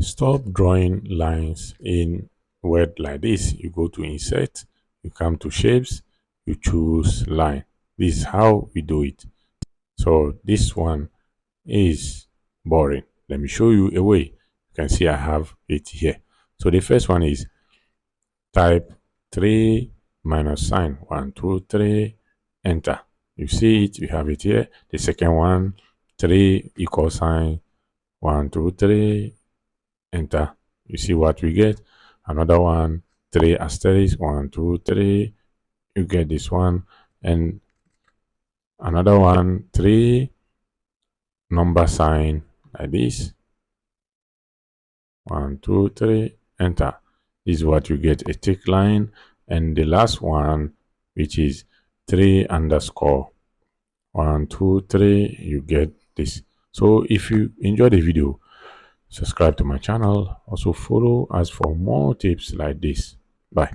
Stop drawing lines in Word like this. You go to insert, you come to shapes, you choose line. This is how we do it. So this one is boring. Let me show you a way. You can see I have it here. So the first one is type 3 minus sign 1, 2, 3, enter. You see it, you have it here. The second one, 3 equal sign 1, 2, 3, enter. You see what we get. Another one, 3 asterisk 1, 2, 3. You get this one. And another one, 3 number sign like this. 1, 2, 3, enter. This is what you get, a tick line. And the last one, which is 3 underscore 1, 2, 3, you get this. So if you enjoy the video, subscribe to my channel. Also follow us for more tips like this. Bye.